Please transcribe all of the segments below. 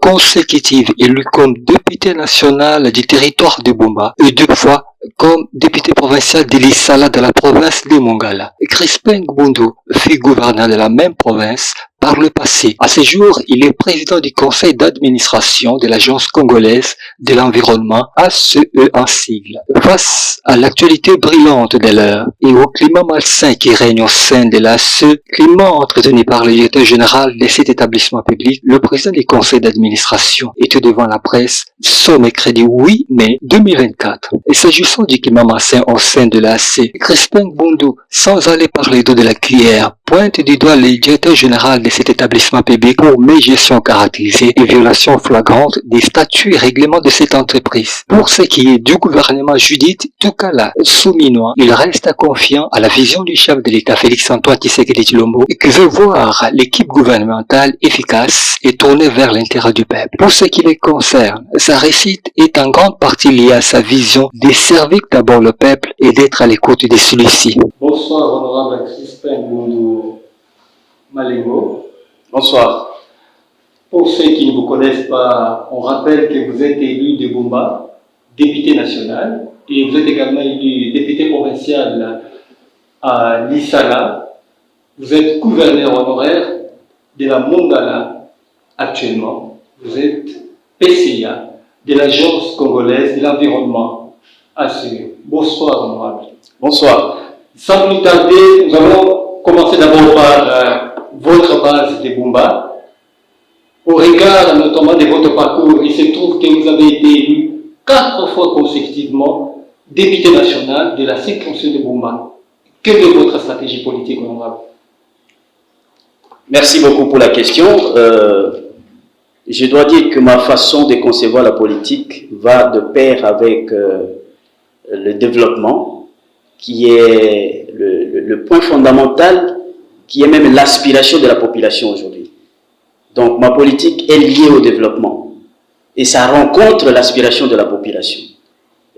consécutives élu comme député national du territoire de Bumba et 2 fois comme député provincial de l'Issala de la province de Mongala. Crispin Gbundu fut gouverneur de la même province par le passé. À ce jour, il est président du conseil d'administration de l'Agence congolaise de l'environnement, ACE en sigle. Face à l'actualité brillante de l'heure et au climat malsain qui règne au sein de l'ACE, climat entretenu par le directeur général de cet établissement public, le président du conseil d'administration était devant la presse ce mercredi 8 mai 2024. Et s'agissant du climat malsain au sein de l'ACE, Crispin Gbundu, sans aller parler d'eau de la cuillère, pointe du doigt le directeur général de cet établissement public pour mégestion caractérisée et violation flagrante des statuts et règlements de cette entreprise. Pour ce qui est du gouvernement Judith Toukala Souminois, il reste confiant à la vision du chef de l'État Félix-Antoine Tshisekedi Tshilombo qui veut voir l'équipe gouvernementale efficace et tournée vers l'intérêt du peuple. Pour ce qui les concerne, sa réussite est en grande partie liée à sa vision de servir d'abord le peuple et d'être à l'écoute de celui-ci. Bonsoir, honorable Crispin Gbundu Malengo. Bonsoir. Pour ceux qui ne vous connaissent pas, on rappelle que vous êtes élu de Bumba, député national, et vous êtes également élu député provincial à l'Issala. Vous êtes gouverneur honoraire de la Mongala actuellement. Vous êtes PCA de l'Agence congolaise de l'environnement, ACE. Bonsoir, honorable. Bonsoir. Sans plus tarder, nous allons commencer d'abord par votre base de Bumba. Au regard notamment de votre parcours, il se trouve que vous avez été élu 4 fois consécutivement député national de la circonscription de Bumba. Quelle est votre stratégie politique, honorable? Merci beaucoup pour la question. Je dois dire que ma façon de concevoir la politique va de pair avec le développement, qui est le point fondamental, qui est même l'aspiration de la population aujourd'hui. Donc ma politique est liée au développement et ça rencontre l'aspiration de la population.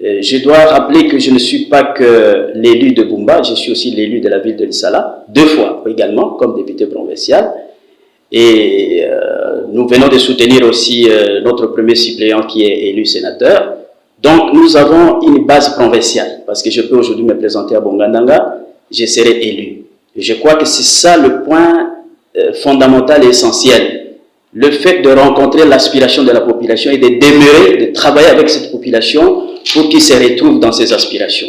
Je dois rappeler que je ne suis pas que l'élu de Bumba, je suis aussi l'élu de la ville de l'Issala, 2 fois également comme député provincial. Et nous venons de soutenir aussi notre premier suppléant qui est élu sénateur. Donc nous avons une base provinciale, parce que je peux aujourd'hui me présenter à Bongandanga, je serai élu. Et je crois que c'est ça le point fondamental et essentiel. Le fait de rencontrer l'aspiration de la population et de demeurer, de travailler avec cette population pour qu'ils se retrouvent dans ces aspirations.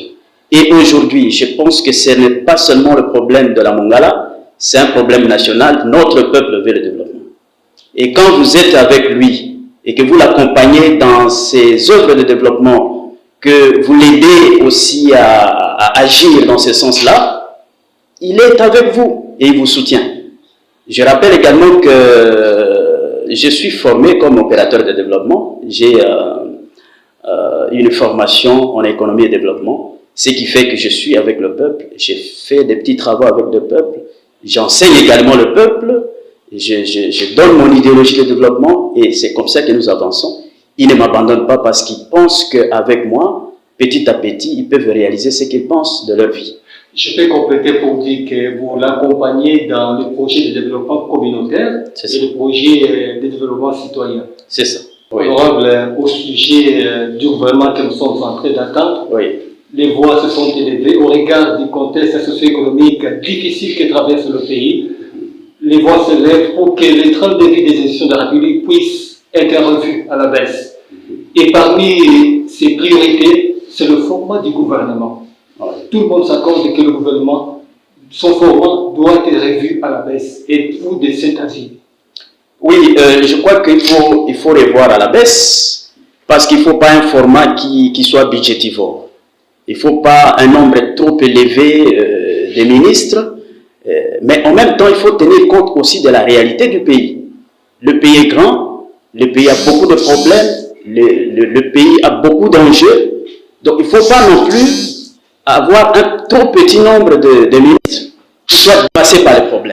Et aujourd'hui, je pense que ce n'est pas seulement le problème de la Mongala, c'est un problème national. Notre peuple veut le développement. Et quand vous êtes avec lui et que vous l'accompagnez dans ses œuvres de développement, que vous l'aidez aussi à agir dans ce sens-là, il est avec vous et il vous soutient. Je rappelle également que je suis formé comme opérateur de développement. J'ai une formation en économie et développement, ce qui fait que je suis avec le peuple. J'ai fait des petits travaux avec le peuple. J'enseigne également le peuple. Je donne mon idéologie de développement et c'est comme ça que nous avançons. Ils ne m'abandonnent pas parce qu'ils pensent qu'avec moi, petit à petit, ils peuvent réaliser ce qu'ils pensent de leur vie. Je peux compléter pour dire que vous l'accompagnez dans le projet de développement communautaire et le projet de développement citoyen. C'est ça. Oui. Honorable, au sujet du gouvernement que nous sommes en train d'attendre, oui. Les voix se sont élevées au regard du contexte socio-économique difficile que traverse le pays. Les voix se lèvent pour que les 32 des institutions de la République puissent être revues à la baisse. Et parmi ces priorités, c'est le format du gouvernement. Tout le monde s'accorde que le gouvernement, son format doit être revu à la baisse. Et vous de cet avis? Oui, je crois qu'il faut revoir à la baisse parce qu'il ne faut pas un format qui soit budgétivore. Il ne faut pas un nombre trop élevé de ministres, mais en même temps, il faut tenir compte aussi de la réalité du pays. Le pays est grand, le pays a beaucoup de problèmes, le pays a beaucoup d'enjeux, donc il ne faut pas non plus avoir un trop petit nombre de ministres qui soient passés par les problèmes.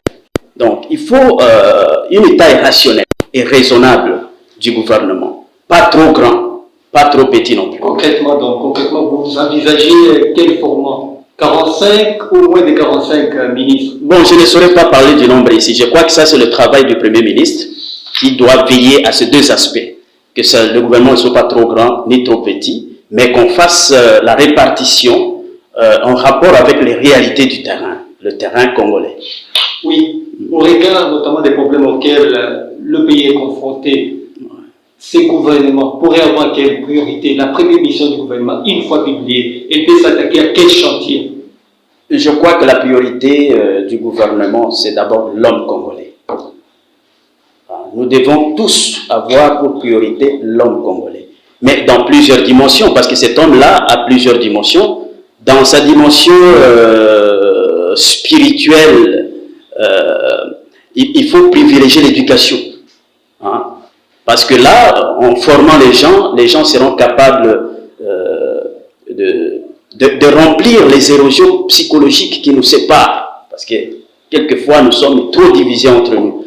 Donc il faut une taille rationnelle et raisonnable du gouvernement, pas trop grand. Pas trop petit non plus. Concrètement, vous envisagez quel format? 45 ou moins de 45 ministres? Bon, je ne saurais pas parler du nombre ici. Je crois que ça, c'est le travail du Premier ministre. qui doit veiller à ces deux aspects. Que le gouvernement ne soit pas trop grand ni trop petit, mais qu'on fasse la répartition en rapport avec les réalités du terrain, le terrain congolais. Oui, au regard notamment des problèmes auxquels le pays est confronté, ces gouvernements pourraient avoir quelle priorité? La première mission du gouvernement, une fois publiée, elle peut s'attaquer à quel chantier? Je crois que la priorité du gouvernement, c'est d'abord l'homme congolais. Nous devons tous avoir pour priorité l'homme congolais. Mais dans plusieurs dimensions, parce que cet homme-là a plusieurs dimensions. Dans sa dimension spirituelle, il faut privilégier l'éducation. Hein? Parce que là, en formant les gens seront capables de remplir les érosions psychologiques qui nous séparent. Parce que quelquefois, nous sommes trop divisés entre nous.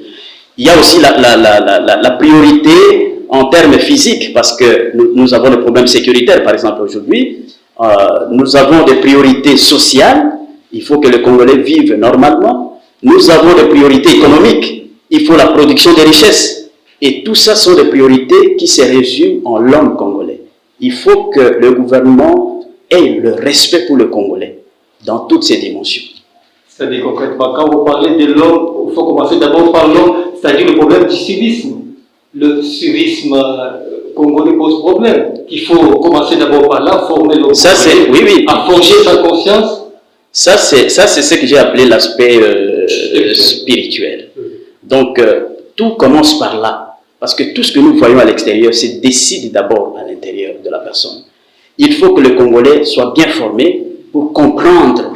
Il y a aussi la priorité en termes physiques, parce que nous avons des problèmes sécuritaires, par exemple, aujourd'hui. Nous avons des priorités sociales. Il faut que les Congolais vivent normalement. Nous avons des priorités économiques. Il faut la production des richesses. Et tout ça sont des priorités qui se résument en l'homme congolais. Il faut que le gouvernement ait le respect pour le Congolais dans toutes ses dimensions. C'est-à-dire concrètement, quand vous parlez de l'homme, il faut commencer d'abord par l'homme, c'est-à-dire le problème du civisme. Le civisme congolais pose problème. Il faut commencer d'abord par là, former l'homme oui. à forger sa conscience. Ça, c'est ce que j'ai appelé l'aspect spirituel. Donc, tout commence par là. Parce que tout ce que nous voyons à l'extérieur se décide d'abord à l'intérieur de la personne. Il faut que le Congolais soit bien formé pour comprendre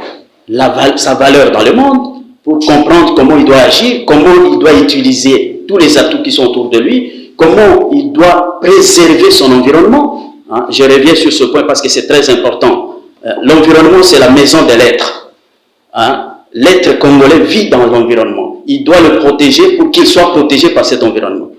sa valeur dans le monde, pour comprendre comment il doit agir, comment il doit utiliser tous les atouts qui sont autour de lui, comment il doit préserver son environnement. Hein, je reviens sur ce point parce que c'est très important. L'environnement, c'est la maison de l'être. Hein, l'être congolais vit dans l'environnement. Il doit le protéger pour qu'il soit protégé par cet environnement.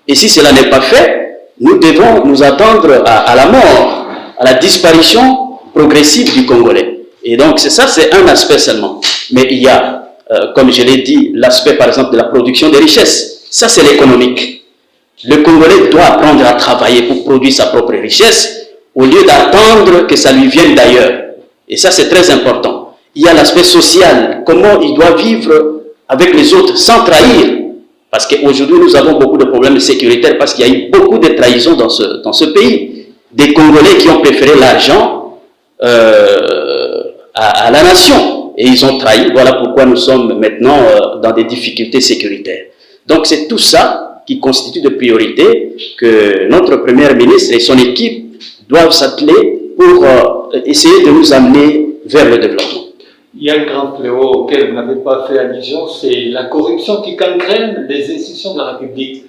Et si cela n'est pas fait, nous devons nous attendre à la mort, à la disparition progressive du Congolais. Et donc, c'est un aspect seulement. Mais il y a, comme je l'ai dit, l'aspect, par exemple, de la production des richesses. Ça, c'est l'économique. Le Congolais doit apprendre à travailler pour produire sa propre richesse, au lieu d'attendre que ça lui vienne d'ailleurs. Et ça, c'est très important. Il y a l'aspect social, comment il doit vivre avec les autres sans trahir. Parce qu'aujourd'hui, nous avons beaucoup de problèmes sécuritaires parce qu'il y a eu beaucoup de trahisons dans ce pays. Des Congolais qui ont préféré l'argent à la nation. Et ils ont trahi. Voilà pourquoi nous sommes maintenant dans des difficultés sécuritaires. Donc c'est tout ça qui constitue de priorités que notre Premier ministre et son équipe doivent s'atteler pour essayer de nous amener vers le développement. Il y a un grand fléau auquel vous n'avez pas fait allusion, c'est la corruption qui gangrène les institutions de la République.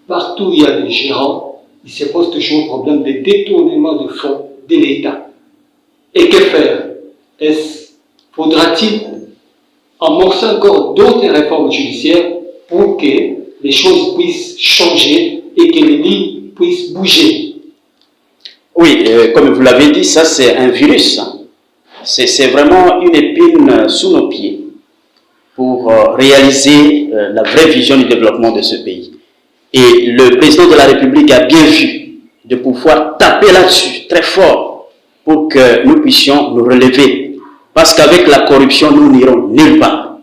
Partout où il y a des gérants, il se pose toujours le problème de détournement de fonds de l'État. Et que faire? Faudra-t-il amorcer encore d'autres réformes judiciaires pour que les choses puissent changer et que les lignes puissent bouger? Oui, comme vous l'avez dit, ça c'est un virus. C'est vraiment une épine sous nos pieds pour réaliser la vraie vision du développement de ce pays. Et le président de la République a bien vu de pouvoir taper là-dessus très fort pour que nous puissions nous relever. Parce qu'avec la corruption, nous n'irons nulle part.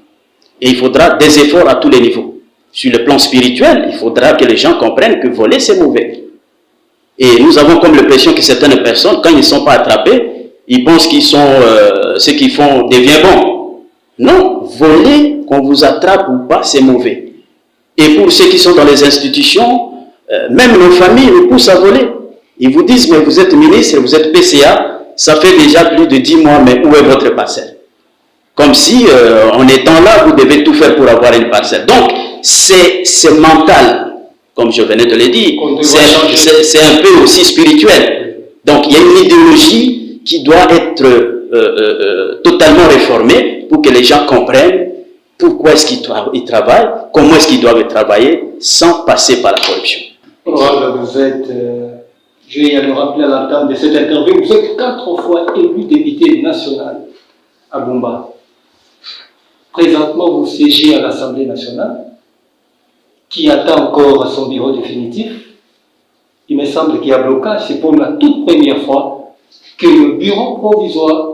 Et il faudra des efforts à tous les niveaux. Sur le plan spirituel, il faudra que les gens comprennent que voler, c'est mauvais. Et nous avons comme l'impression que certaines personnes, quand ils ne sont pas attrapés, ils pensent qu'ils sont, ce qu'ils font devient bon. Non, voler, qu'on vous attrape ou pas, c'est mauvais. Et pour ceux qui sont dans les institutions, même nos familles nous poussent à voler. Ils vous disent, mais vous êtes ministre, vous êtes PCA, ça fait déjà plus de 10 mois, mais où est votre parcelle? Comme si, en étant là, vous devez tout faire pour avoir une parcelle. Donc, c'est mental, comme je venais de le dire. C'est un peu aussi spirituel. Donc, il y a une idéologie qui doit être totalement réformée pour que les gens comprennent pourquoi est-ce qu'ils travaillent, comment est-ce qu'ils doivent travailler sans passer par la corruption. Vous êtes, je vais le rappeler à l'entente de cette interview, vous êtes 4 fois élu député national à Bumba. Présentement, vous siégez à l'Assemblée nationale. qui attend encore son bureau définitif. Il me semble qu'il y a blocage. C'est pour la toute première fois que le bureau provisoire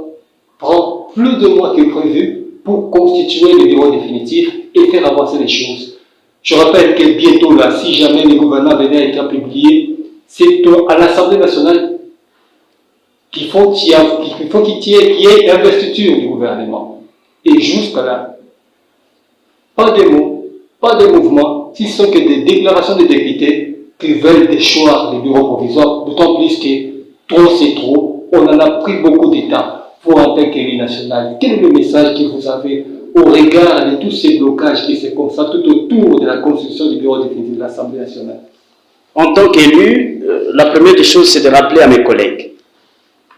prend plus de mois que prévu pour constituer le bureau définitif et faire avancer les choses. Je rappelle que bientôt, là, si jamais le gouvernement venait à être publié, c'est à l'Assemblée nationale qu'il faut qu'il y ait investiture du gouvernement. Et jusqu'à là, pas de mots, pas de mouvement, si ce sont que des déclarations de députés qui veulent déchoir les bureaux provisoires, d'autant plus que trop c'est trop, on en a pris beaucoup de temps pour en tant qu'élu national. Quel est le message que vous avez au regard de tous ces blocages qui se constatent tout autour de la construction du bureau définitif de l'Assemblée nationale? En tant qu'élu, la première des choses, c'est de rappeler à mes collègues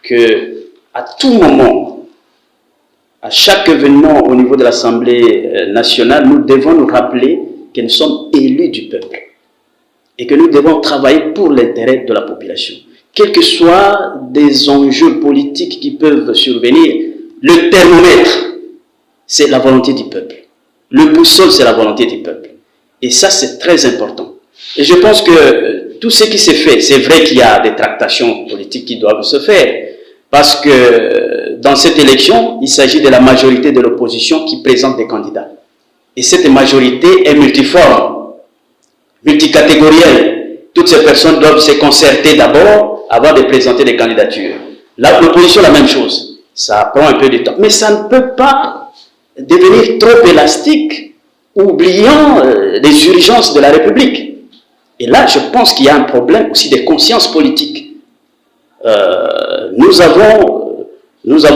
que à tout moment, à chaque événement au niveau de l'Assemblée nationale, nous devons nous rappeler que nous sommes élus du peuple et que nous devons travailler pour l'intérêt de la population. Quels que soient des enjeux politiques qui peuvent survenir, le thermomètre, c'est la volonté du peuple. Le boussole, c'est la volonté du peuple. Et ça, c'est très important. Et je pense que tout ce qui s'est fait, c'est vrai qu'il y a des tractations politiques qui doivent se faire, parce que dans cette élection, il s'agit de la majorité de l'opposition qui présente des candidats. Et cette majorité est multiforme, multicatégorielle. Toutes ces personnes doivent se concerter d'abord avant de présenter des candidatures. L'opposition, la même chose. Ça prend un peu de temps. Mais ça ne peut pas devenir trop élastique, oubliant les urgences de la République. Et là, je pense qu'il y a un problème aussi de conscience politique. Nous avons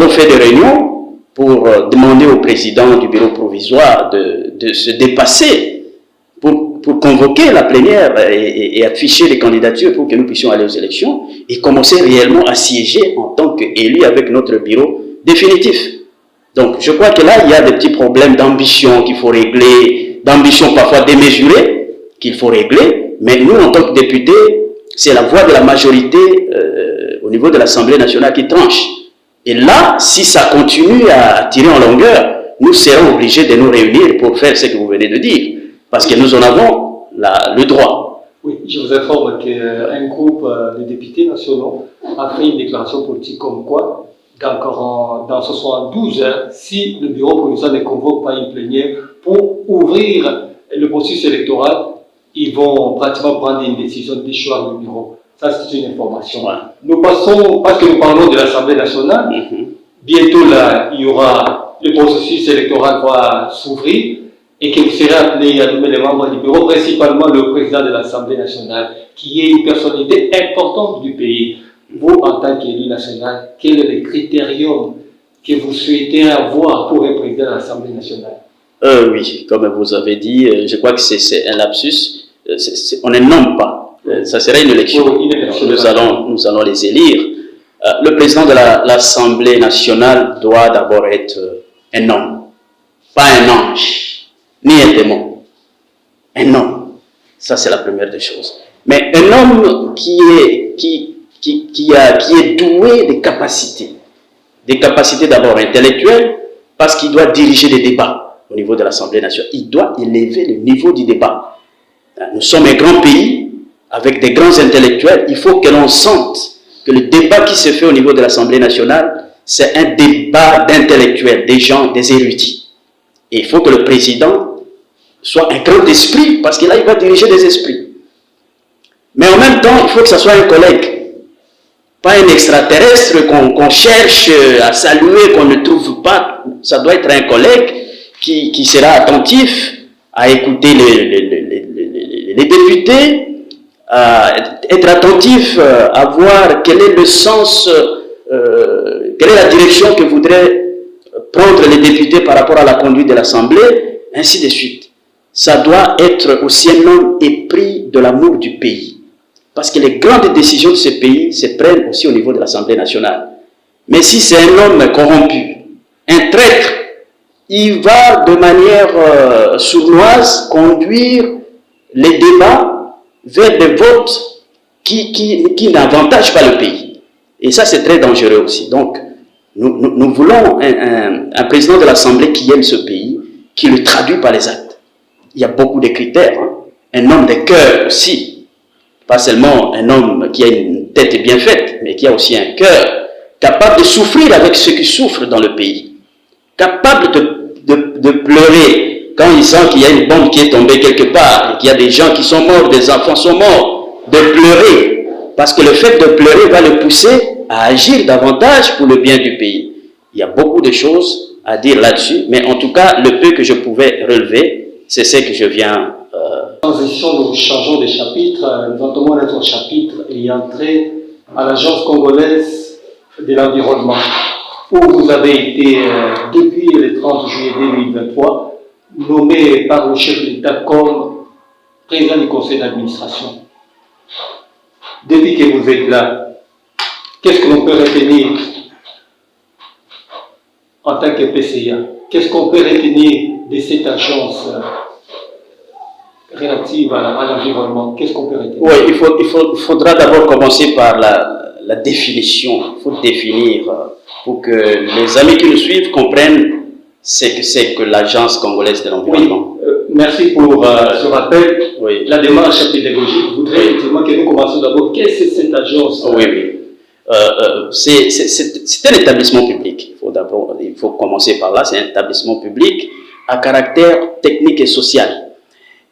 fait des réunions pour demander au président du bureau provisoire de se dépasser pour convoquer la plénière et afficher les candidatures pour que nous puissions aller aux élections et commencer réellement à siéger en tant qu'élu avec notre bureau définitif. Donc, je crois que là, il y a des petits problèmes d'ambition qu'il faut régler, d'ambition parfois démesurée qu'il faut régler, mais nous, en tant que députés, c'est la voix de la majorité au niveau de l'Assemblée nationale qui tranche. Et là, si ça continue à tirer en longueur, nous serons obligés de nous réunir pour faire ce que vous venez de dire, parce que nous en avons le droit. Oui, je vous informe qu'un groupe de députés nationaux a fait une déclaration politique comme quoi, dans 72 heures, si le bureau provisoire ne convoque pas une plénière pour ouvrir le processus électoral, ils vont pratiquement prendre une décision de choix du bureau. Ça, c'est une information. Ouais. Nous passons, parce que nous parlons de l'Assemblée nationale, bientôt là, il y aura, le processus électoral va s'ouvrir et que vous serez appelé à nommer les membres du bureau, principalement le président de l'Assemblée nationale, qui est une personnalité importante du pays. Vous, en tant qu'élu national, quel est le critérium que vous souhaitez avoir pour un président de l'Assemblée nationale? Oui, comme vous avez dit, je crois que c'est un lapsus. On ne nomme pas. Ça serait une élection. Oui, une élection. Nous allons les élire. Le président de l'Assemblée nationale doit d'abord être un homme, pas un ange, ni un démon. Un homme. Ça, c'est la première des choses. Mais un homme qui est doué de capacités. Des capacités d'abord intellectuelles, parce qu'il doit diriger des débats au niveau de l'Assemblée nationale. Il doit élever le niveau du débat. Nous sommes un grand pays, avec des grands intellectuels. Il faut que l'on sente que le débat qui se fait au niveau de l'Assemblée nationale, c'est un débat d'intellectuels, des gens, des érudits. Et il faut que le président soit un grand esprit, parce que là, il va diriger des esprits. Mais en même temps, il faut que ce soit un collègue. Pas un extraterrestre qu'on cherche à saluer, qu'on ne trouve pas. Ça doit être un collègue qui sera attentif à écouter les députés, à être attentif à voir quel est le sens, quelle est la direction que voudraient prendre les députés par rapport à la conduite de l'Assemblée, ainsi de suite. Ça doit être aussi un homme épris de l'amour du pays. Parce que les grandes décisions de ce pays se prennent aussi au niveau de l'Assemblée nationale. Mais si c'est un homme corrompu, un traître, il va de manière sournoise conduire les débats vers des votes qui n'avantagent pas le pays. Et ça, c'est très dangereux aussi. Donc, nous voulons un président de l'Assemblée qui aime ce pays, qui le traduit par les actes. Il y a beaucoup de critères. Hein. un homme de cœur aussi. Pas seulement un homme qui a une tête bien faite, mais qui a aussi un cœur, capable de souffrir avec ceux qui souffrent dans le pays. Capable de pleurer quand il sent qu'il y a une bombe qui est tombée quelque part, et qu'il y a des gens qui sont morts, des enfants sont morts, de pleurer. Parce que le fait de pleurer va le pousser à agir davantage pour le bien du pays. Il y a beaucoup de choses à dire là-dessus, mais en tout cas, le peu que je pouvais relever, c'est ce que je viens... Transition, nous changeons de chapitre. Nous entamons notre chapitre ayant trait à l'Agence congolaise de l'environnement, où vous avez été, depuis le 30 juillet 2023, nommé par le chef de l'État comme président du conseil d'administration. Depuis que vous êtes là, qu'est-ce que l'on peut retenir en tant que PCA? Qu'est-ce qu'on peut retenir de cette agence relative à l'environnement? Qu'est-ce qu'on peut retenir? Oui, il faudra d'abord commencer par la définition. Il faut définir pour que les amis qui nous suivent comprennent ce que c'est que l'Agence congolaise de l'environnement. Oui, merci pour ce rappel. Oui. La démarche pédagogique, je voudrais effectivement que nous commencions d'abord. Qu'est-ce que c'est cette agence? Oui, oui. C'est un établissement public. Il faut commencer par là. C'est un établissement public à caractère technique et social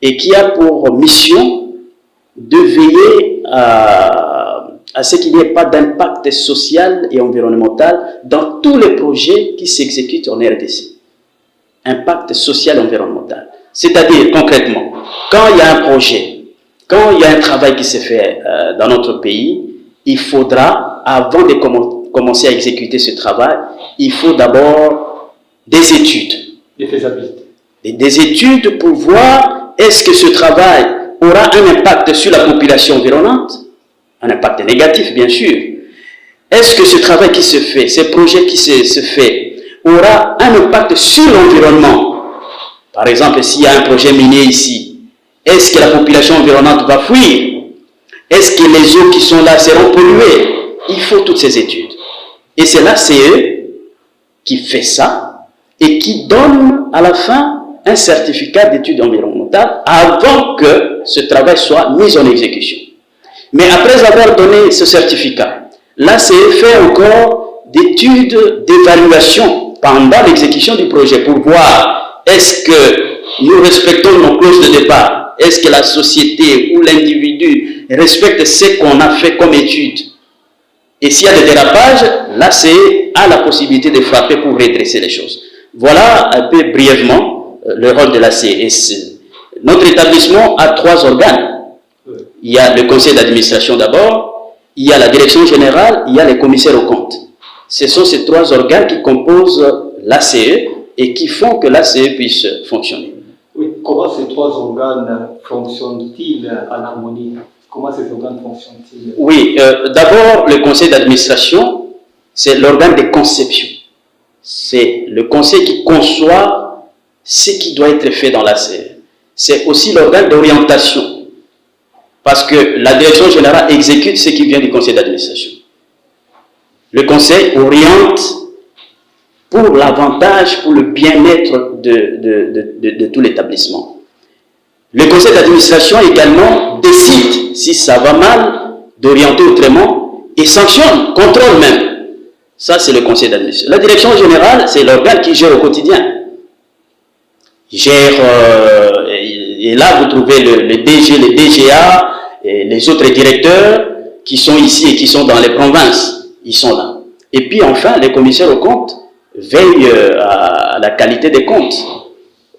et qui a pour mission de veiller à ce qu'il n'y ait pas d'impact social et environnemental dans tous les projets qui s'exécutent en RDC. Impact social et environnemental. C'est-à-dire, concrètement, quand il y a un projet, quand il y a un travail qui se fait dans notre pays, il faudra, avant de commencer à exécuter ce travail, il faut d'abord des études. Des faisabilités. Des études pour voir est-ce que ce travail aura un impact sur la population environnante, un impact négatif bien sûr. Est-ce que ce travail qui se fait, ce projet qui se fait, aura un impact sur l'environnement? Par exemple, s'il y a un projet minier ici, est-ce que la population environnante va fuir? Est-ce que les eaux qui sont là seront polluées? Il faut toutes ces études. Et c'est l'ACE qui fait ça et qui donne à la fin un certificat d'études environnementales avant que ce travail soit mis en exécution. Mais après avoir donné ce certificat, l'ACE fait encore d'études d'évaluation pendant l'exécution du projet pour voir est-ce que nous respectons nos clauses de départ, est-ce que la société ou l'individu respecte ce qu'on a fait comme étude. Et s'il y a des dérapages, l'ACE a la possibilité de frapper pour redresser les choses. Voilà un peu brièvement le rôle de l'ACE. Notre établissement a 3 organes. Il y a le conseil d'administration d'abord, il y a la direction générale, il y a les commissaires aux comptes. Ce sont ces 3 organes qui composent l'ACE et qui font que l'ACE puisse fonctionner. Oui, comment ces 3 organes fonctionnent-ils en harmonie? Comment ces organes fonctionnent-ils? Oui, d'abord, le conseil d'administration, c'est l'organe de conception. C'est le conseil qui conçoit ce qui doit être fait dans l'ACE. C'est aussi l'organe d'orientation. Parce que la direction générale exécute ce qui vient du conseil d'administration. Le conseil oriente pour l'avantage, pour le bien-être de tout l'établissement. Le conseil d'administration également décide, si ça va mal, d'orienter autrement et sanctionne, contrôle même. Ça, c'est le conseil d'administration. La direction générale, c'est l'organe qui gère au quotidien. Il gère, et là, vous trouvez le DG, les DGA, et les autres directeurs qui sont ici et qui sont dans les provinces. Ils sont là. Et puis, enfin, les commissaires aux comptes veillent à la qualité des comptes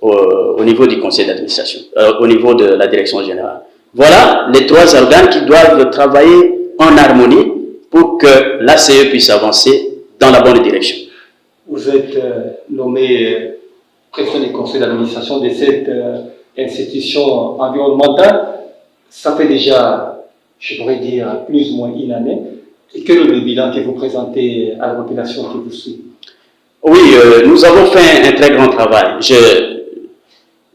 au niveau du conseil d'administration, au niveau de la direction générale. Voilà les 3 organes qui doivent travailler en harmonie pour que l'ACE puisse avancer dans la bonne direction. Vous êtes nommé président du conseil d'administration de cette institution environnementale. Ça fait déjà, je pourrais dire, plus ou moins une année. Et quel est le bilan que vous présentez à la population qui vous suit? Oui, nous avons fait un très grand travail.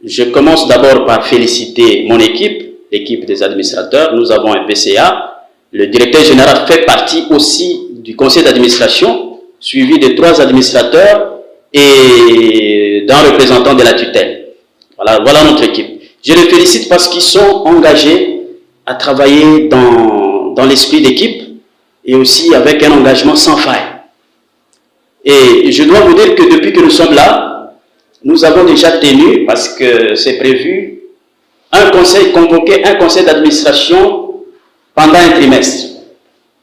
Je commence d'abord par féliciter mon équipe, l'équipe des administrateurs. Nous avons un PCA. Le directeur général fait partie aussi du conseil d'administration, suivi de 3 administrateurs et d'un représentant de la tutelle. Voilà notre équipe. Je les félicite parce qu'ils sont engagés à travailler dans l'esprit d'équipe et aussi avec un engagement sans faille. Et je dois vous dire que depuis que nous sommes là, nous avons déjà tenu, parce que c'est prévu, convoquer un conseil d'administration pendant un trimestre.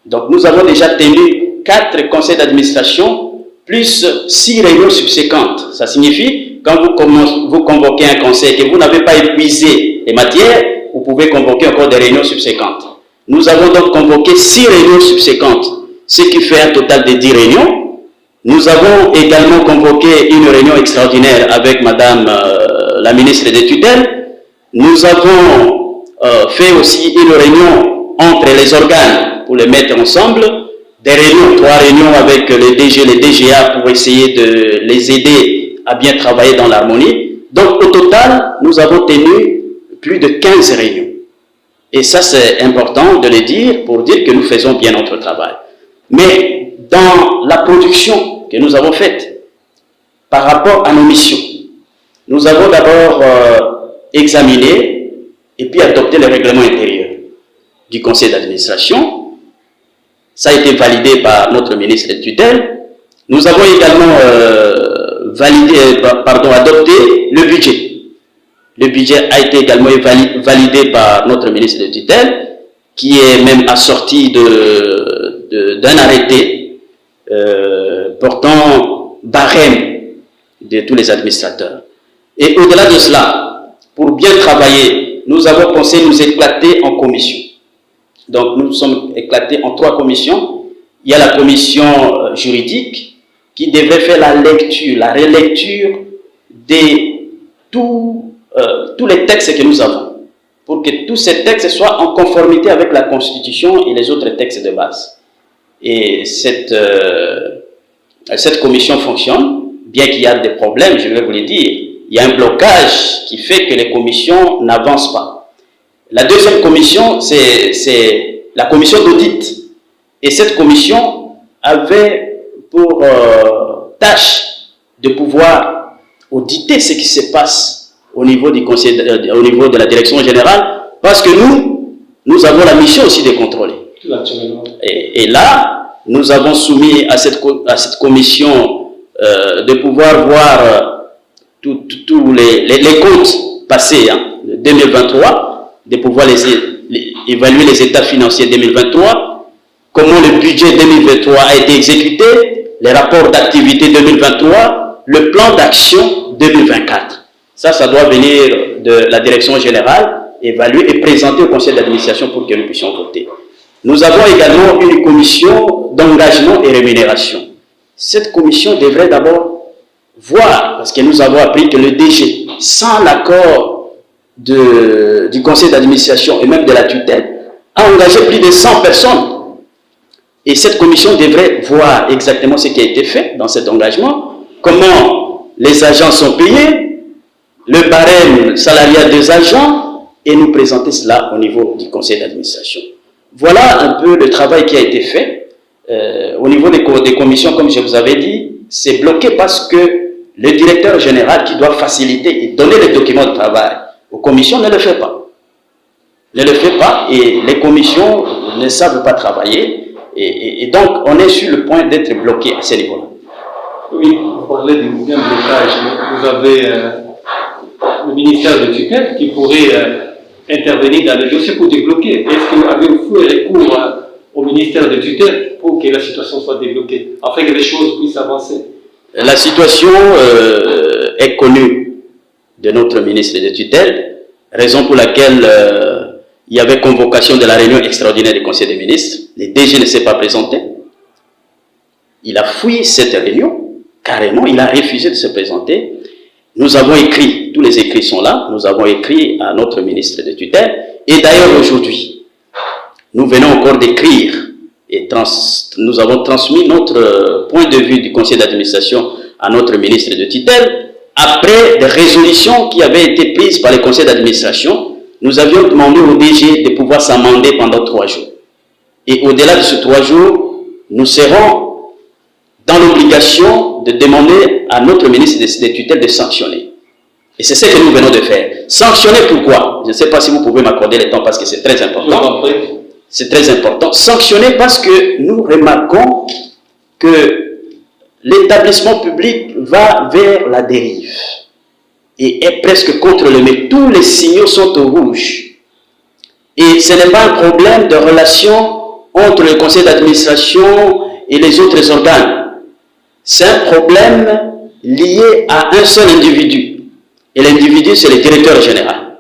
Donc nous avons déjà tenu 4 conseils d'administration plus 6 réunions subséquentes. Ça signifie, quand vous convoquez un conseil et que vous n'avez pas épuisé les matières, vous pouvez convoquer encore des réunions subséquentes. Nous avons donc convoqué 6 réunions subséquentes, ce qui fait un total de 10 réunions. Nous avons également convoqué une réunion extraordinaire avec Madame la ministre des tutelles. Nous avons fait aussi une réunion entre les organes pour les mettre ensemble, des réunions, 3 réunions avec les DG, les DGA pour essayer de les aider à bien travailler dans l'harmonie. Donc au total, nous avons tenu plus de 15 réunions. Et ça c'est important de le dire pour dire que nous faisons bien notre travail. Mais dans la production que nous avons faite par rapport à nos missions, nous avons d'abord examiné et puis adopté le règlement intérieur du conseil d'administration. Ça a été validé par notre ministre de tutelle. Nous avons également adopté le budget. Le budget a été également validé par notre ministre de tutelle, qui est même assorti d'un arrêté portant barème de tous les administrateurs. Et au-delà de cela, pour bien travailler, nous avons pensé nous éclater en commission. Donc nous sommes éclatés en 3 commissions. Il y a la commission juridique qui devrait faire la lecture, la relecture de tous les textes que nous avons, pour que tous ces textes soient en conformité avec la Constitution et les autres textes de base. Et cette commission fonctionne, bien qu'il y a des problèmes, je vais vous le dire. Il y a un blocage qui fait que les commissions n'avancent pas. La deuxième commission, c'est la commission d'audit. Et cette commission avait pour tâche de pouvoir auditer ce qui se passe au niveau du conseil, au niveau de la direction générale, parce que nous avons la mission aussi de contrôler. Et là, nous avons soumis à cette commission de pouvoir voir tous les comptes passés, de 2023, de pouvoir évaluer les états financiers 2023, comment le budget 2023 a été exécuté, les rapports d'activité 2023, le plan d'action 2024. Ça doit venir de la direction générale, évaluer et présenter au conseil d'administration pour que nous puissions voter. Nous avons également une commission d'engagement et rémunération. Cette commission devrait d'abord voir, parce que nous avons appris que le DG, sans l'accord du conseil d'administration et même de la tutelle, a engagé plus de 100 personnes. Et cette commission devrait voir exactement ce qui a été fait dans cet engagement, comment les agents sont payés, le barème salarial des agents, et nous présenter cela au niveau du conseil d'administration. Voilà un peu le travail qui a été fait. Au niveau des commissions, comme je vous avais dit, c'est bloqué parce que le directeur général qui doit faciliter et donner les documents de travail aux commissions ne le fait pas. Ne le fait pas et les commissions ne savent pas travailler et donc on est sur le point d'être bloqué à ce niveau-là. Oui, vous parlez d'un blocage. Vous avez le ministère de tutelle qui pourrait intervenir dans le dossier pour débloquer. Est-ce que vous avez fait recours au ministère de tutelle pour que la situation soit débloquée, afin que les choses puissent avancer? La situation est connue de notre ministre de tutelle, raison pour laquelle il y avait convocation de la réunion extraordinaire du Conseil des ministres. Le DG ne s'est pas présenté. Il a fui cette réunion, carrément, il a refusé de se présenter. Nous avons écrit, tous les écrits sont là, nous avons écrit à notre ministre de tutelle, et d'ailleurs aujourd'hui, nous venons encore d'écrire, et nous avons transmis notre point de vue du conseil d'administration à notre ministre de tutelle. Après des résolutions qui avaient été prises par le conseil d'administration, nous avions demandé au DG de pouvoir s'amender pendant 3 jours. Et au-delà de ces 3 jours, nous serons dans l'obligation de demander à notre ministre de tutelle de sanctionner. Et c'est ce que nous venons de faire. Sanctionner pourquoi? Je ne sais pas si vous pouvez m'accorder le temps parce que c'est très important. C'est très important. Sanctionner parce que nous remarquons que l'établissement public va vers la dérive et est presque contre le mais tous les signaux sont au rouge. Et ce n'est pas un problème de relation entre le conseil d'administration et les autres organes. C'est un problème lié à un seul individu. Et l'individu, c'est le directeur général.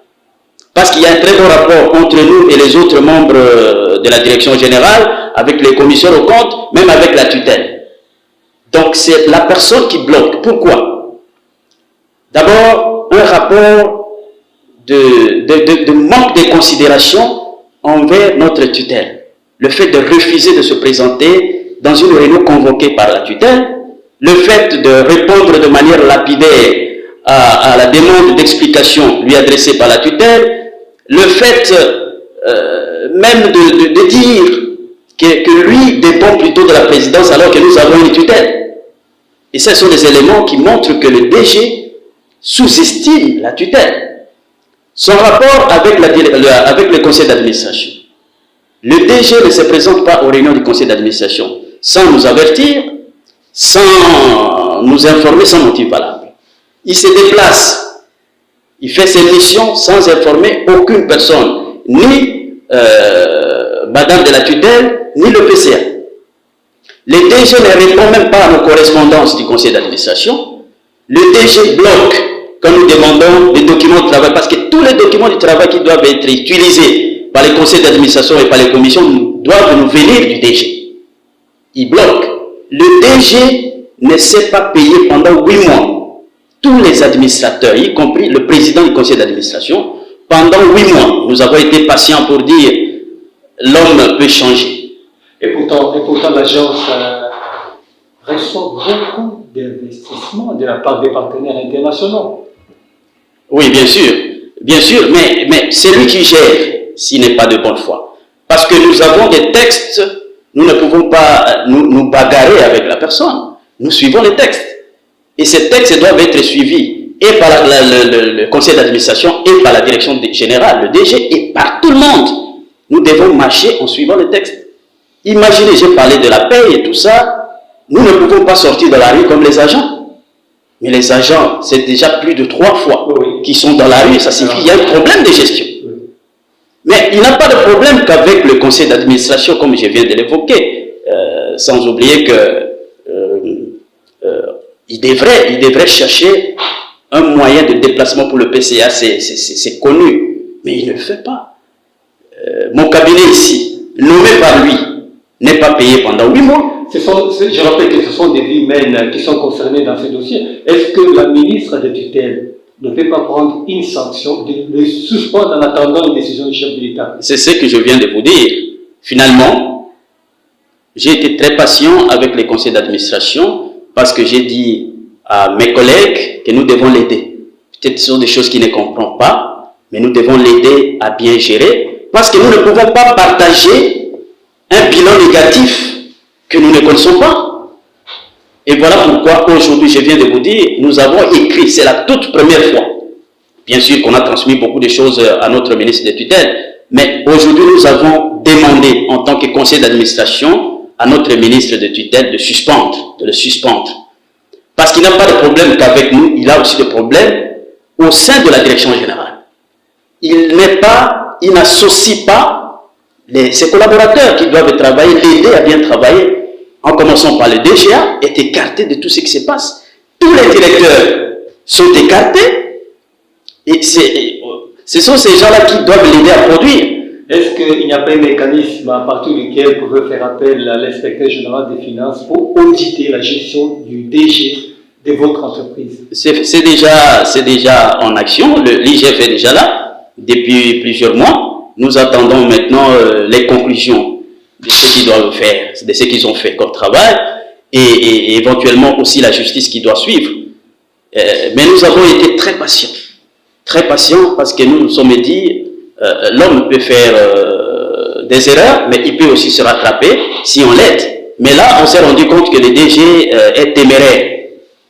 Parce qu'il y a un très bon rapport entre nous et les autres membres de la direction générale, avec les commissaires aux comptes, même avec la tutelle. Donc c'est la personne qui bloque. Pourquoi? D'abord, un rapport de manque de considération envers notre tutelle. Le fait de refuser de se présenter dans une réunion convoquée par la tutelle, le fait de répondre de manière lapidaire à la demande d'explication lui adressée par la tutelle, le fait même de dire que lui dépend plutôt de la présidence alors que nous avons une tutelle. Et ce sont des éléments qui montrent que le DG sous-estime la tutelle. Son rapport avec le conseil d'administration. Le DG ne se présente pas aux réunions du conseil d'administration sans nous avertir, sans nous informer, sans motif valable. Il se déplace, il fait ses missions sans informer aucune personne, ni madame de la tutelle, ni le PCA. Le DG ne répond même pas à nos correspondances du conseil d'administration. Le DG bloque quand nous demandons des documents de travail, parce que tous les documents de travail qui doivent être utilisés par les conseils d'administration et par les commissions doivent nous venir du DG. Il bloque. Le DG ne s'est pas payé pendant 8 mois. Tous les administrateurs, y compris le président du conseil d'administration, pendant 8 mois, nous avons été patients pour dire l'homme peut changer. Et pourtant l'agence reçoit beaucoup d'investissements de la part des partenaires internationaux. Oui, bien sûr, mais c'est lui qui gère s'il n'est pas de bonne foi. Parce que nous avons des textes, nous ne pouvons pas nous bagarrer avec la personne. Nous suivons les textes. Et ces textes doivent être suivis et par le conseil d'administration et par la direction générale, le DG, et par tout le monde. Nous devons marcher en suivant les textes. Imaginez, j'ai parlé de la paye et tout ça. Nous ne pouvons pas sortir de la rue comme les agents. Mais les agents, c'est déjà plus de 3 fois qu'ils sont dans la rue. Ça signifie qu'il y a un problème de gestion. Mais il n'a pas de problème qu'avec le conseil d'administration, comme je viens de l'évoquer, sans oublier que il devrait chercher un moyen de déplacement pour le PCA, c'est connu, mais il ne le fait pas. Mon cabinet ici, nommé par lui, n'est pas payé pendant 8 mois. Je rappelle que ce sont des vies humaines qui sont concernées dans ce dossier. Est-ce que la ministre de tutelle ne peut pas prendre une sanction, de le suspendre en attendant une décision du chef de l'État? C'est ce que je viens de vous dire. Finalement, j'ai été très patient avec les conseils d'administration parce que j'ai dit à mes collègues que nous devons l'aider. Peut-être ce sont des choses qu'il ne comprend pas, mais nous devons l'aider à bien gérer parce que nous ne pouvons pas partager un bilan négatif que nous ne connaissons pas. Et voilà pourquoi aujourd'hui, je viens de vous dire, nous avons écrit, c'est la toute première fois. Bien sûr qu'on a transmis beaucoup de choses à notre ministre de tutelle, mais aujourd'hui, nous avons demandé en tant que conseil d'administration à notre ministre de tutelle de le suspendre. Parce qu'il n'a pas de problème qu'avec nous, il a aussi des problèmes au sein de la direction générale. Il n'associe pas ses collaborateurs qui doivent travailler, l'aider à bien travailler, en commençant par le DGA, est écarté de tout ce qui se passe. Tous les directeurs sont écartés, et ce sont ces gens-là qui doivent l'aider à produire. Est-ce qu'il n'y a pas un mécanisme à partir duquel vous pouvez faire appel à l'inspecteur général des finances pour auditer la gestion du DG de votre entreprise? C'est déjà en action, l'IGF est déjà là depuis plusieurs mois. Nous attendons maintenant les conclusions de ce qu'ils doivent faire, de ce qu'ils ont fait comme travail et éventuellement aussi la justice qui doit suivre. Mais nous avons été très patients parce que nous nous sommes dit l'homme peut faire des erreurs, mais il peut aussi se rattraper si on l'aide. Mais là, on s'est rendu compte que le DG est téméraire.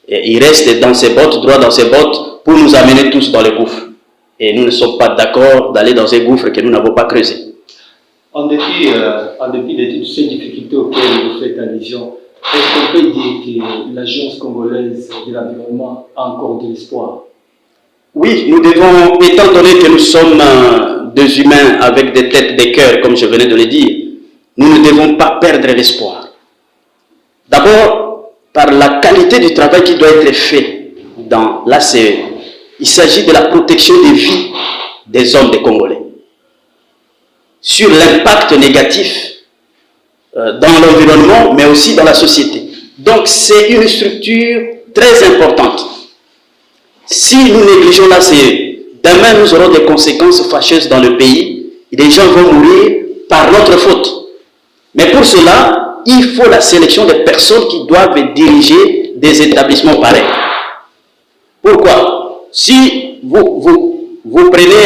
Et il reste dans ses bottes, droit dans ses bottes, pour nous amener tous dans les gouffres. Et nous ne sommes pas d'accord d'aller dans un gouffre que nous n'avons pas creusé. En dépit de toutes ces difficultés auxquelles vous faites allusion, est-ce qu'on peut dire que l'Agence congolaise de l'environnement a encore de l'espoir? Oui, nous devons, étant donné que nous sommes des humains avec des têtes, des cœurs, comme je venais de le dire, nous ne devons pas perdre l'espoir. D'abord, par la qualité du travail qui doit être fait dans l'ACE, il s'agit de la protection des vies des hommes des Congolais. Sur l'impact négatif dans l'environnement, mais aussi dans la société. Donc, c'est une structure très importante. Si nous négligeons l'ACE, demain nous aurons des conséquences fâcheuses dans le pays et des gens vont mourir par notre faute. Mais pour cela, il faut la sélection des personnes qui doivent diriger des établissements pareils. Pourquoi? Si vous prenez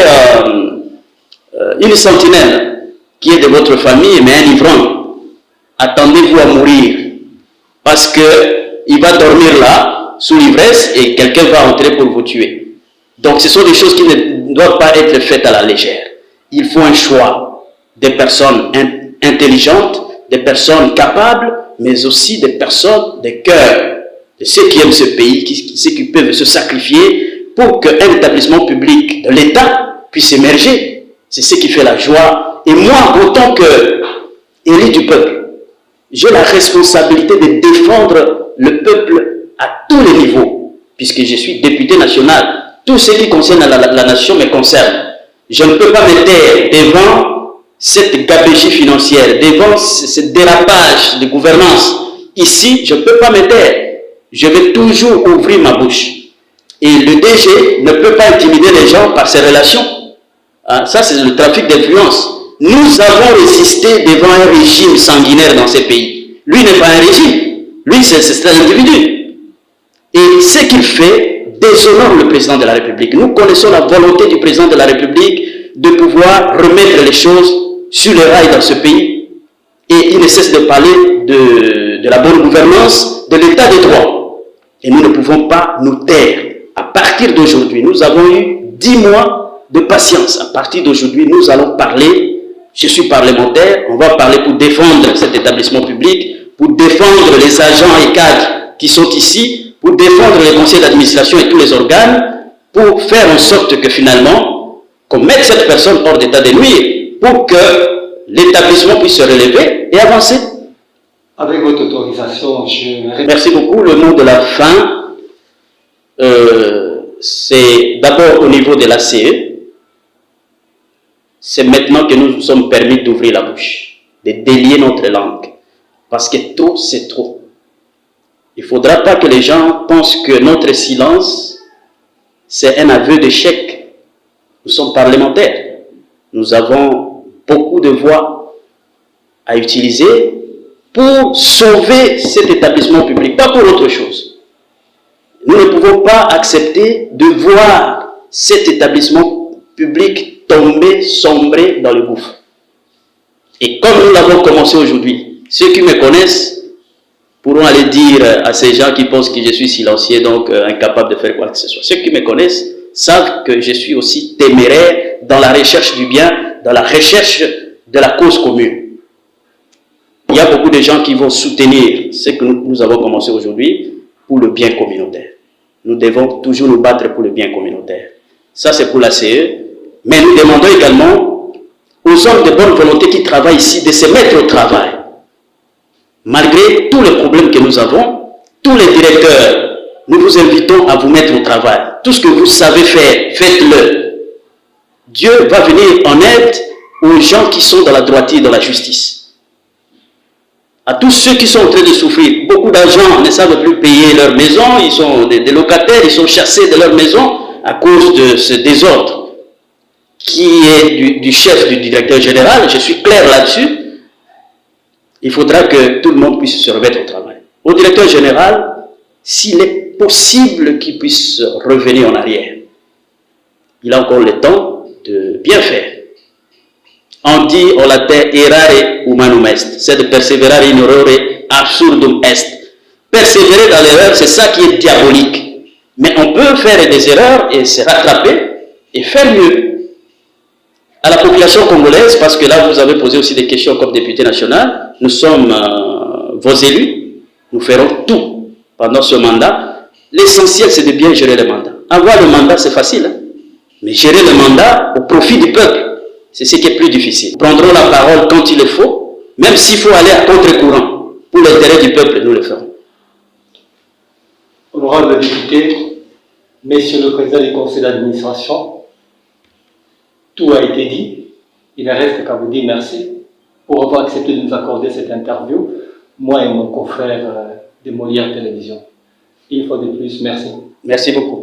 une sentinelle qui est de votre famille, mais un ivrogne, attendez-vous à mourir parce qu'il va dormir là, sous l'ivresse, et quelqu'un va entrer pour vous tuer. Donc ce sont des choses qui ne doivent pas être faites à la légère. Il faut un choix des personnes intelligentes, des personnes capables, mais aussi des personnes, des cœurs, de ceux qui aiment ce pays, ceux qui peuvent se sacrifier pour qu'un établissement public de l'État puisse émerger. C'est ce qui fait la joie. Et moi, en tant qu'élu du peuple, j'ai la responsabilité de défendre le peuple à tous les niveaux, puisque je suis député national. Tout ce qui concerne la nation me concerne. Je ne peux pas me taire devant cette gabegie financière, devant ce dérapage de gouvernance. Ici, je ne peux pas me taire. Je vais toujours ouvrir ma bouche. Et le DG ne peut pas intimider les gens par ses relations. Hein, ça, c'est le trafic d'influence. Nous avons résisté devant un régime sanguinaire dans ces pays. Lui n'est pas un régime. Lui, c'est un individu. Et ce qu'il fait déshonore le président de la République. Nous connaissons la volonté du président de la République de pouvoir remettre les choses sur les rails dans ce pays. Et il ne cesse de parler de la bonne gouvernance, de l'état de droit. Et nous ne pouvons pas nous taire. À partir d'aujourd'hui, nous avons eu 10 mois de patience. À partir d'aujourd'hui, nous allons parler. Je suis parlementaire, on va parler pour défendre cet établissement public, pour défendre les agents et cadres qui sont ici, pour défendre les conseils d'administration et tous les organes, pour faire en sorte que finalement, qu'on mette cette personne hors d'état de nuire, pour que l'établissement puisse se relever et avancer. Avec votre autorisation, je... Merci beaucoup. Le mot de la fin, c'est d'abord au niveau de l'ACE. C'est maintenant que nous nous sommes permis d'ouvrir la bouche, de délier notre langue. Parce que trop, c'est trop. Il ne faudra pas que les gens pensent que notre silence, c'est un aveu d'échec. Nous sommes parlementaires. Nous avons beaucoup de voix à utiliser pour sauver cet établissement public, pas pour autre chose. Nous ne pouvons pas accepter de voir cet établissement public tomber, sombrer dans le gouffre. Et comme nous l'avons commencé aujourd'hui, ceux qui me connaissent pourront aller dire à ces gens qui pensent que je suis silencieux, donc incapable de faire quoi que ce soit. Ceux qui me connaissent savent que je suis aussi téméraire dans la recherche du bien, dans la recherche de la cause commune. Il y a beaucoup de gens qui vont soutenir ce que nous avons commencé aujourd'hui pour le bien communautaire. Nous devons toujours nous battre pour le bien communautaire. Ça, c'est pour la CE. Mais nous demandons également aux hommes de bonne volonté qui travaillent ici de se mettre au travail. Malgré tous les problèmes que nous avons, tous les directeurs, nous vous invitons à vous mettre au travail. Tout ce que vous savez faire, faites-le. Dieu va venir en aide aux gens qui sont dans la droiture, dans la justice. À tous ceux qui sont en train de souffrir. Beaucoup d'agents ne savent plus payer leur maison, ils sont des locataires, ils sont chassés de leur maison à cause de ce désordre qui est du chef, du directeur général. Je suis clair là-dessus. Il faudra que tout le monde puisse se remettre au travail. Au directeur général, s'il est possible qu'il puisse revenir en arrière, il a encore le temps de bien faire. On dit en latin errare humanum est, c'est de persévérer in errore absurdum est. Persévérer dans l'erreur, c'est ça qui est diabolique. Mais on peut faire des erreurs et se rattraper et faire mieux. À la population congolaise, parce que là vous avez posé aussi des questions comme député national, nous sommes vos élus, nous ferons tout pendant ce mandat. L'essentiel c'est de bien gérer le mandat. Avoir le mandat c'est facile, hein? Mais gérer le mandat au profit du peuple, c'est ce qui est plus difficile. Nous prendrons la parole quand il le faut, même s'il faut aller à contre-courant. Pour l'intérêt du peuple, nous le ferons. Honorable député, Monsieur le Président du Conseil d'administration, tout a été dit. Il ne reste qu'à vous dire merci pour avoir accepté de nous accorder cette interview, moi et mon confrère de Molière Télévision. Une fois de plus, merci. Merci beaucoup.